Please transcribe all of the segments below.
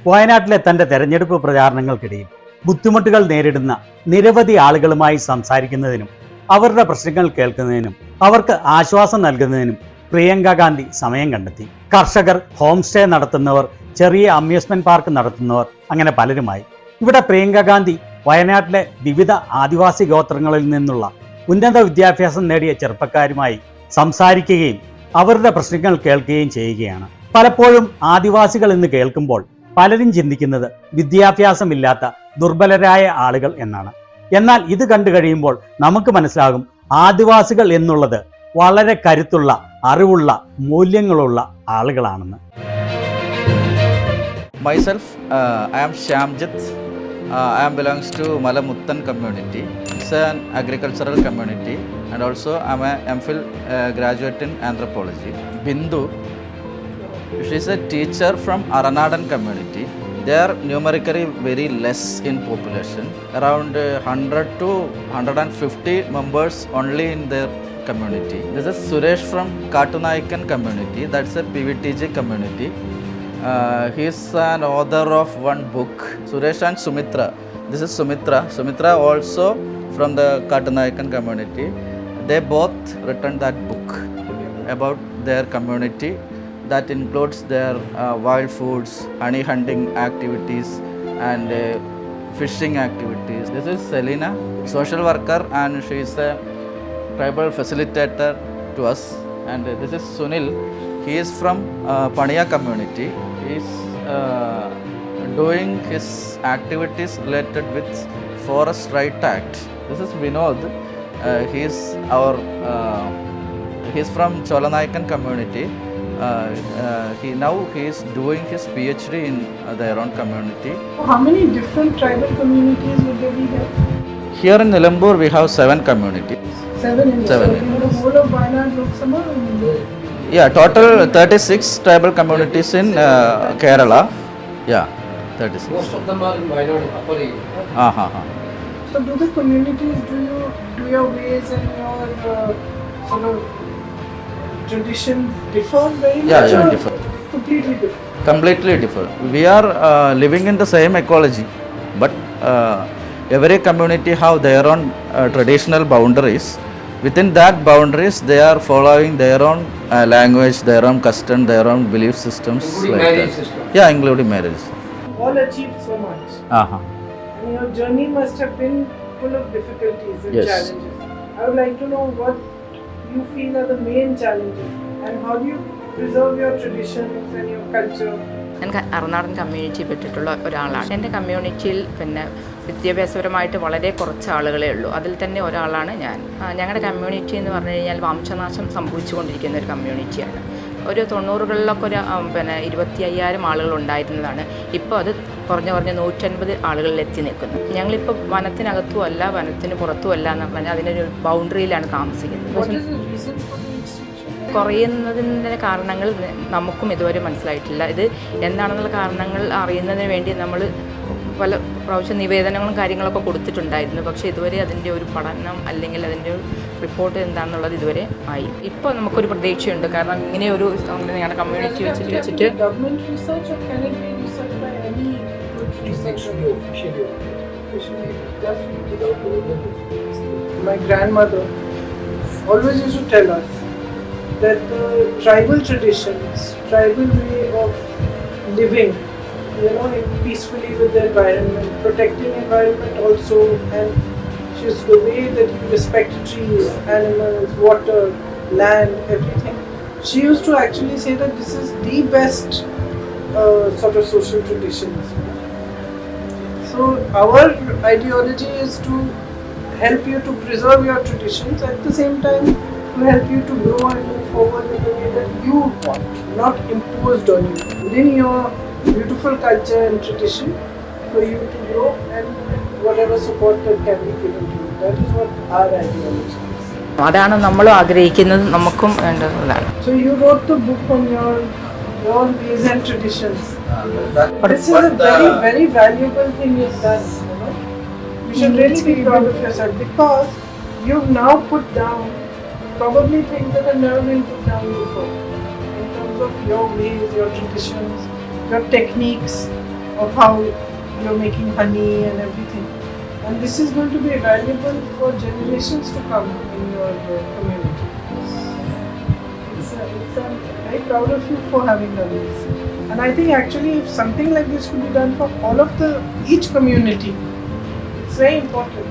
വയനാട്ടിലെ തന്റെ തെരഞ്ഞെടുപ്പ് പ്രചാരണങ്ങൾക്കിടയിൽ ബുദ്ധിമുട്ടുകൾ നേരിടുന്ന നിരവധി ആളുകളുമായി സംസാരിക്കുന്നതിനും അവരുടെ പ്രശ്നങ്ങൾ കേൾക്കുന്നതിനും അവർക്ക് ആശ്വാസം നൽകുന്നതിനും പ്രിയങ്ക ഗാന്ധി സമയം കണ്ടെത്തി. കർഷകർ, ഹോം സ്റ്റേ നടത്തുന്നവർ, ചെറിയ അമ്യൂസ്മെന്റ് പാർക്ക് നടത്തുന്നവർ, അങ്ങനെ പലരുമായി. ഇവിടെ പ്രിയങ്ക ഗാന്ധി വയനാട്ടിലെ വിവിധ ആദിവാസി ഗോത്രങ്ങളിൽ നിന്നുള്ള ഉന്നത വിദ്യാഭ്യാസം നേടിയ ചെറുപ്പക്കാരുമായി സംസാരിക്കുകയും അവരുടെ പ്രശ്നങ്ങൾ കേൾക്കുകയും ചെയ്യുകയാണ്. പലപ്പോഴും ആദിവാസികൾ എന്ന് കേൾക്കുമ്പോൾ പലരും ചിന്തിക്കുന്നത് വിദ്യാഭ്യാസമില്ലാത്ത ദുർബലരായ ആളുകൾ എന്നാണ്. എന്നാൽ ഇത് കണ്ടു കഴിയുമ്പോൾ നമുക്ക് മനസ്സിലാകും ആദിവാസികൾ എന്നുള്ളത് വളരെ കരുത്തുള്ള, അറിവുള്ള, മൂല്യങ്ങളുള്ള ആളുകളാണെന്ന്. Myself, I am Shyamjit. I am belongs to Malamuttan community. It's an agricultural community, and also I am a MPhil graduate in anthropology. Bindu, she is a teacher from Aranadan community. They are numerically very less in population, around 100 to 150 members only in their community. This is Suresh from Katunaikan community. That's a PVTG community. He is an author of one book, Suresh and Sumitra. This is Sumitra. Sumitra also from the Katunaikan community. They both written that book about their community that includes their wild foods, honey hunting activities and fishing activities. This is Selina, social worker, and she is a tribal facilitator to us. And this is Sunil. He is from Paniya community. He is doing his activities related with Forest Right Act. This is Vinod. He is from Cholanaikan community. He is doing his PhD in their own community. How many different tribal communities would there be here? Here in Nilambur we have 7 communities. 7 in the whole of Wayanad Lok Sabha? Yeah, total 36 tribal communities in Kerala. Yeah, 36. Most of them are in Wayanad upper area. So do the communities, do your ways and your sort of traditions differ very much? Yeah, differ. Completely different. Completely different. We are living in the same ecology, but every community have their own traditional boundaries. Within that boundaries, they are following their own language, their own custom, their own belief systems. Including like marriage that. system. Yeah, including marriage. All achieved so much. And your journey must have been full of difficulties and Yes. challenges. I would like to know what you feel are the main challenges and how do you preserve your traditions and your culture? ഞാൻ അറനാടൻ community പെട്ടിട്ടുള്ള ഒരാളാണ്. എൻ്റെ കമ്മ്യൂണിറ്റിയിൽ വിദ്യാഭ്യാസപരമായിട്ട് വളരെ കുറച്ച് ആളുകളേ ഉള്ളൂ. അതിൽ തന്നെ ഒരാളാണ് ഞാൻ. ഞങ്ങളുടെ കമ്മ്യൂണിറ്റി എന്ന് പറഞ്ഞു കഴിഞ്ഞാൽ വംശനാശം സംഭവിച്ചുകൊണ്ടിരിക്കുന്ന ഒരു കമ്മ്യൂണിറ്റിയാണ്. ഒരു 90കളിലൊക്കെ ഒരു 25,000 ആളുകൾ ഉണ്ടായിരുന്നതാണ്. ഇപ്പോൾ അത് കുറഞ്ഞ് 150 ആളുകളിൽ എത്തി നിൽക്കുന്നു. ഞങ്ങളിപ്പോൾ വനത്തിനകത്തും അല്ല, വനത്തിന് പുറത്തും അല്ല എന്ന് പറഞ്ഞാൽ അതിനൊരു ബൗണ്ടറിയിലാണ് താമസിക്കുന്നത്. കുറയുന്നതിൻ്റെ കാരണങ്ങൾ നമുക്കും ഇതുവരെ മനസ്സിലായിട്ടില്ല. ഇത് എന്താണെന്നുള്ള കാരണങ്ങൾ അറിയുന്നതിന് വേണ്ടി നമ്മൾ പല പ്രാവശ്യം നിവേദനങ്ങളും കാര്യങ്ങളൊക്കെ കൊടുത്തിട്ടുണ്ടായിരുന്നു. പക്ഷേ ഇതുവരെ അതിൻ്റെ ഒരു പഠനം അല്ലെങ്കിൽ അതിൻ്റെ ഒരു റിപ്പോർട്ട് എന്താണെന്നുള്ളത് ഇതുവരെ ആയി. ഇപ്പോൾ നമുക്കൊരു പ്രതീക്ഷയുണ്ട്. കാരണം ഇങ്ങനെ ഒരു ഞങ്ങളുടെ കമ്മ്യൂണിറ്റി വെച്ചിട്ട് My grandmother always used to tell us that the tribal traditions, tribal way of living, peacefully with the environment, protecting environment also, and just the way that you respect trees, animals, water, land, everything. She used to actually say that this is the best sort of social traditions. So our ideology is to help you to preserve your traditions, at the same time to help you to grow and move forward in the way that you want, not imposed on you. Within your beautiful culture and tradition, for you to grow and whatever support that can be given to you. That is what our ideology is. അതാണ് നമ്മളും ആഗ്രഹിക്കുന്നത്, നമുക്കും വേണ്ടതാണ്. So you wrote the book on your ways and traditions. This is a very, very valuable thing you've done. You should really be proud of yourself because you've now put down probably things that have never been put down before. In terms of your ways, your traditions, your techniques, of how you're making honey and everything. And this is going to be valuable for generations to come in your community. I'm very proud of you for having done this. And I think actually if something like this could be done for all of each community, it's very important.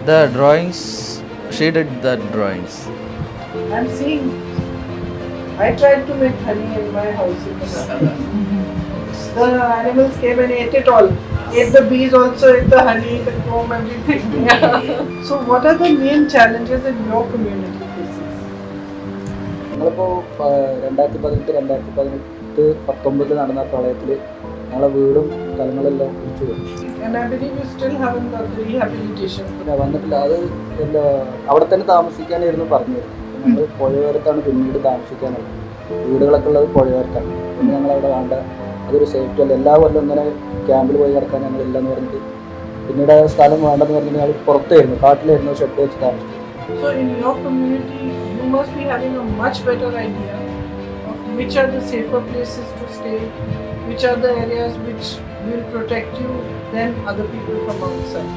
The drawings, she did the drawings. I'm seeing, I tried to make honey in my house. The animals came and ate it all. Ate the bees also, ate the honey, the comb, everything. So what are the main challenges in your community faces? ഞങ്ങളിപ്പോൾ 2018-2019 നടന്ന പ്രളയത്തിൽ ഞങ്ങളെ വീടും സ്ഥലങ്ങളെല്ലാം ഒഴിച്ചു പോയി. And I believe you still haven't got the rehabilitation. വന്നിട്ടില്ല. അത് എന്താ അവിടെ തന്നെ താമസിക്കാനായിരുന്നു പറഞ്ഞത്. ഞങ്ങൾ പുഴയോരത്താണ് പിന്നീട് താമസിക്കാനുള്ളത്. വീടുകളൊക്കെ ഉള്ളത് പുഴയോരത്താണ്. പിന്നെ ഞങ്ങളവിടെ വേണ്ട, അതൊരു സേഫ്റ്റി അല്ല. എല്ലാ കൊല്ലം ഇങ്ങനെ ക്യാമ്പിൽ പോയി കിടക്കാൻ ഞങ്ങളില്ലെന്ന് പറഞ്ഞിട്ട് പിന്നീട് സ്ഥലം വേണ്ടെന്ന് പറഞ്ഞിട്ട് ഞങ്ങൾ പുറത്തായിരുന്നു, കാട്ടിലായിരുന്നു ഷെഡ് വെച്ച് താമസിച്ചത്. So in your community, you must be having a much better idea of which are the safer places to stay, which are the areas which will protect you than other people from outside.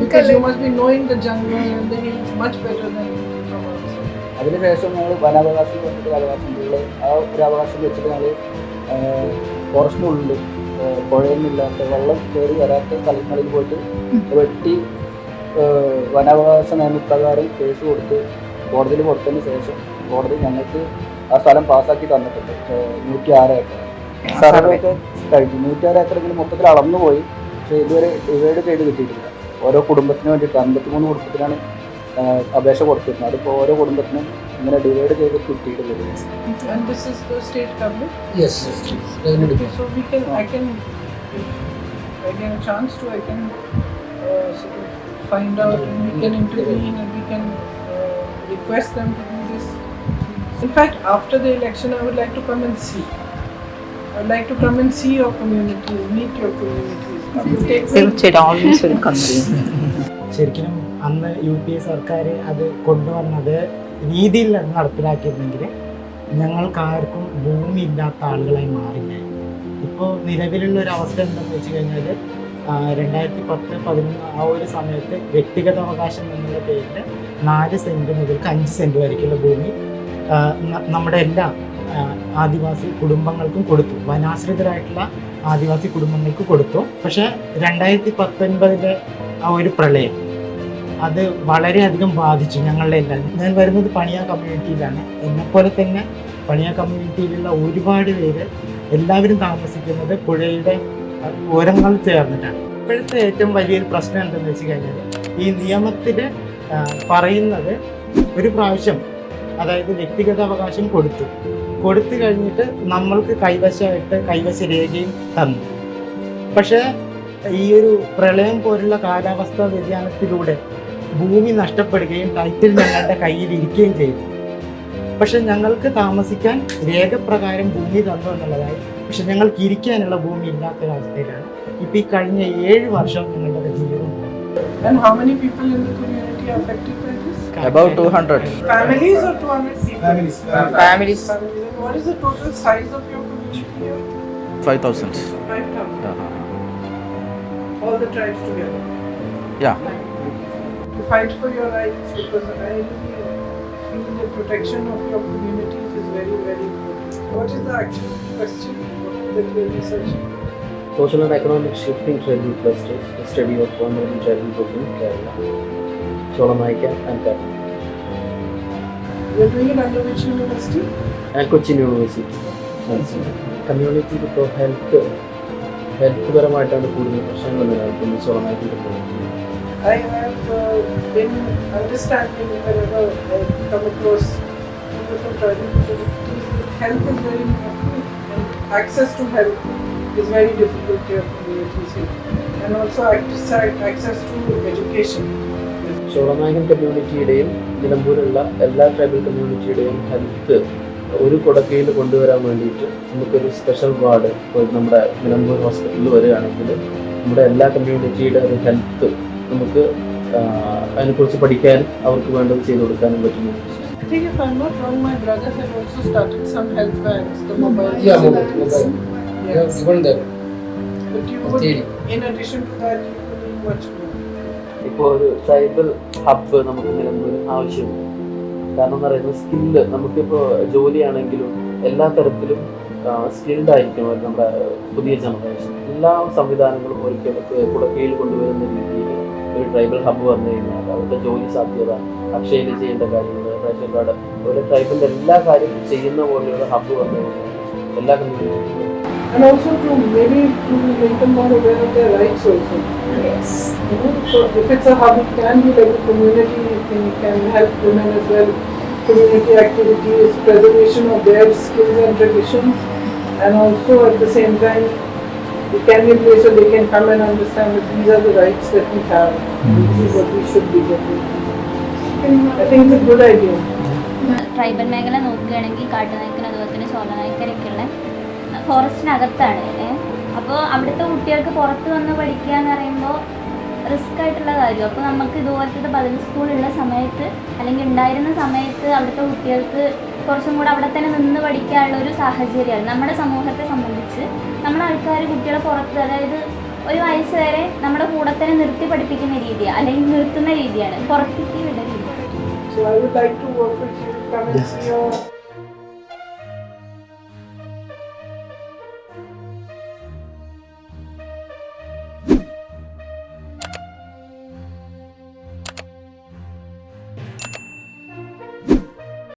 Because you must be knowing the jungle and the hills much better than people from outside. അതിനുശേഷം ഞങ്ങൾ വനാവകാശം പറഞ്ഞിട്ട് അവകാശമുള്ള ആ ഒരു അവകാശം വെച്ചിട്ട് ഞങ്ങൾ ഫോറസ്റ്റിനുള്ളിൽ പുഴയൊന്നുമില്ലാത്ത വെള്ളം കയറി വരാത്ത സ്ഥലങ്ങളിൽ പോയിട്ട് വെട്ടി വനാവകാശ നിയമപ്രകാരം കേസ് കൊടുത്ത് കോടതിയിൽ കൊടുത്തതിന് ശേഷം കോടതി ഞങ്ങൾക്ക് ആ സ്ഥലം പാസ്സാക്കി തന്നിട്ടുണ്ട്. 106 ഏക്കർ സർവേ ഒക്കെ കഴിഞ്ഞു. 106 ഏക്കറെങ്കിലും മൊത്തത്തിൽ അളന്നു പോയി. പക്ഷേ ഇതുവരെ ഡിവൈഡ് ചെയ്ത് കിട്ടിയിട്ടില്ല. ഓരോ കുടുംബത്തിന് വേണ്ടിയിട്ട് 53 കുടുംബത്തിനാണ് അപേക്ഷ കൊടുത്തിരുന്നത്. അതിപ്പോൾ ഓരോ കുടുംബത്തിനും ഇങ്ങനെ ഡിവൈഡ് ചെയ്ത് കിട്ടിയിട്ടില്ല. And this is the state government? Yes. Okay, so I can, if I get a chance to, I can sort of find out and we can intervene and we can request them to do this. In fact, after the election, I would like to come and see. I would like to come and see your community, meet your communities. തീർച്ചയായിട്ടും always welcome. ശരിക്കും അന്ന് UPA സർക്കാർ അത് കൊണ്ടുവന്നത് രീതിയിൽ നടപ്പിലാക്കിയിരുന്നെങ്കിൽ ഞങ്ങൾക്കാർക്കും ഭൂമി ഇല്ലാത്ത ആളുകളായി മാറില്ല. ഇപ്പോൾ നിലവിലുള്ള ഒരു അവസ്ഥ എന്താണെന്ന് വെച്ച് കഴിഞ്ഞാൽ 2010-11 ആ ഒരു സമയത്ത് വ്യക്തിഗത അവകാശം എന്നുള്ള പേരിൽ 4 സെൻറ്റ് മുതൽക്ക് 5 സെൻറ്റ് വരയ്ക്കുള്ള ഭൂമി നമ്മുടെ എല്ലാ ആദിവാസി കുടുംബങ്ങൾക്കും കൊടുത്തു. വനാശ്രിതരായിട്ടുള്ള ആദിവാസി കുടുംബങ്ങൾക്ക് കൊടുത്തു. പക്ഷേ 2019 ആ ഒരു പ്രളയം അത് വളരെയധികം ബാധിച്ചു ഞങ്ങളുടെ എല്ലാം. ഞാൻ വരുന്നത് പണിയ കമ്മ്യൂണിറ്റിയിലാണ്. എന്നെപ്പോലെ തന്നെ പണിയ കമ്മ്യൂണിറ്റിയിലുള്ള ഒരുപാട് പേര് എല്ലാവരും താമസിക്കുന്നത് പുഴയുടെ ഓരങ്ങൾ ചേർന്നിട്ടാണ്. ഇപ്പോഴത്തെ ഏറ്റവും വലിയൊരു പ്രശ്നം എന്തെന്ന് വെച്ച് കഴിഞ്ഞാൽ ഈ നിയമത്തിൽ പറയുന്നത് ഒരു പ്രാവശ്യം, അതായത് വ്യക്തിഗത അവകാശം കൊടുത്തു കഴിഞ്ഞിട്ട് നമ്മൾക്ക് കൈവശ രേഖയും തന്നു. പക്ഷേ ഈ ഒരു പ്രളയം പോലുള്ള കാലാവസ്ഥാ വ്യതിയാനത്തിലൂടെ ഭൂമി നഷ്ടപ്പെടുകയും ടൈറ്റിൽ ഞങ്ങളുടെ കയ്യിൽ ഇരിക്കുകയും ചെയ്തു. പക്ഷെ ഞങ്ങൾക്ക് താമസിക്കാൻ രേഖപ്രകാരം ഭൂമി തന്നു എന്നുള്ളതായി. പക്ഷെ ഞങ്ങൾക്ക് ഇരിക്കാനുള്ള ഭൂമി ഇല്ലാത്തൊരവസ്ഥയിലാണ് ഇപ്പോൾ ഈ കഴിഞ്ഞ 7 വർഷം ഞങ്ങളുടെ ജീവിതം. And how many people in the community are affected by this? About 200. Families or 200 people? Families. Families. And what is the total size of your community here? 5,000. 5,000. All the tribes together. Yeah. To fight for your rights, because I really feel the protection of your communities is very, very important. What is the actual question that you are researching? Social and economic shifting tribal clusters, the study of vulnerable tribal group in Kerala, Cholanayka and Kerala. You are doing it under which university? And Cochin University. Community ഇപ്പോൾ health പരമായിട്ടാണ് കൂടുതൽ പ്രശ്നങ്ങൾ നിലനിൽക്കുന്നത് ചോളനായ്ക്കിൻ്റെ community. I have been understanding whenever I come across people from tribal communities that health is very important and access to health is very difficult to your communities here. And also access to education. ചോളനായകൻ കമ്മ്യൂണിറ്റിയുടെയും നിലമ്പൂരുള്ള എല്ലാ tribal കമ്മ്യൂണിറ്റിയുടെയും health ഒരു കുടക്കയിൽ കൊണ്ടുവരാൻ വേണ്ടിയിട്ട് നമുക്കൊരു special ward ഇപ്പോൾ നമ്മുടെ നിലമ്പൂർ ഹോസ്പിറ്റലിൽ വരികയാണെങ്കിൽ നമ്മുടെ എല്ലാ കമ്മ്യൂണിറ്റിയുടെ ഒരു ഹെൽത്ത് നമുക്ക് അതിനെക്കുറിച്ച് പഠിക്കാനും അവർക്ക് വേണ്ടത് ചെയ്തു കൊടുക്കാനും പറ്റുന്നു. I think if I'm not wrong, my brother had also started some health vans, the mobile. Yeah, mobile. Yes. Even there. But you would, in addition to that, you could do much more. ഇപ്പോൾ ഒരു tribal hub നമുക്ക് നിലമ്പൂരിൽ ആവശ്യമുണ്ട്. കാരണം എന്ന് പറയുന്നത് skill, നമുക്കിപ്പോൾ ജോലിയാണെങ്കിലും എല്ലാ തരത്തിലും സ്കിൽഡ് ആയിരിക്കണം നമ്മുടെ പുതിയ ജനറേഷൻ. എല്ലാ സംവിധാനങ്ങളും ഒരിക്കലൊക്കെ കുടക്കീഴിൽ കൊണ്ടുവരുന്ന രീതിയിൽ ഒരു ട്രൈബൽ ഹബ്ബ് വന്നു കഴിഞ്ഞാൽ അവരുടെ ജോലി സാധ്യത, അക്ഷയയിൽ ചെയ്യേണ്ട കാര്യങ്ങൾ, റേഷൻ കാർഡ്, അതുപോലെ ട്രൈബലിൻ്റെ എല്ലാ കാര്യവും ചെയ്യുന്ന പോലെയുള്ള ഹബ്ബ് വന്നു കഴിഞ്ഞാൽ എല്ലാ കമ്മ്യൂണിറ്റിക്കും. And also to maybe to make them more aware of their rights also. Yes. So if it's a hub, it can be like a community thing. It can help women as well. Community activities, preservation of their skills and traditions, and also at the same time, it can be a place where they can come and understand that these are the rights that we have. This is what we should be getting. I think it's a good idea. Tribal മേഖല നോക്കുകയാണെങ്കിൽ കാട്ടുനായ്ക്കൻ അതുപോലെ തന്നെ ചോലനായ്ക്കരൊക്കെയുള്ള ഫോറസ്റ്റിനകത്താണ്. അപ്പോൾ അവിടുത്തെ കുട്ടികൾക്ക് പുറത്ത് വന്ന് പഠിക്കുക എന്ന് പറയുമ്പോൾ റിസ്ക് ആയിട്ടുള്ള കാര്യം. അപ്പോൾ നമുക്ക് ഇതുപോലത്തെ ബദൽ സ്കൂളുള്ള സമയത്ത് അല്ലെങ്കിൽ ഉണ്ടായിരുന്ന സമയത്ത് അവിടുത്തെ കുട്ടികൾക്ക് കുറച്ചും കൂടെ അവിടെ തന്നെ നിന്ന് പഠിക്കാനുള്ള ഒരു സാഹചര്യമാണ്. നമ്മുടെ സമൂഹത്തെ സംബന്ധിച്ച് നമ്മുടെ ആൾക്കാർ കുട്ടികളെ പുറത്ത്, അതായത് ഒരു വയസ്സ് വരെ നമ്മുടെ കൂടെ തന്നെ നിർത്തി പഠിപ്പിക്കുന്ന രീതിയാണ്, അല്ലെങ്കിൽ നിർത്തുന്ന രീതിയാണ്, പുറത്തേക്ക് വിട രീതി. So I would like to work with you, come and see your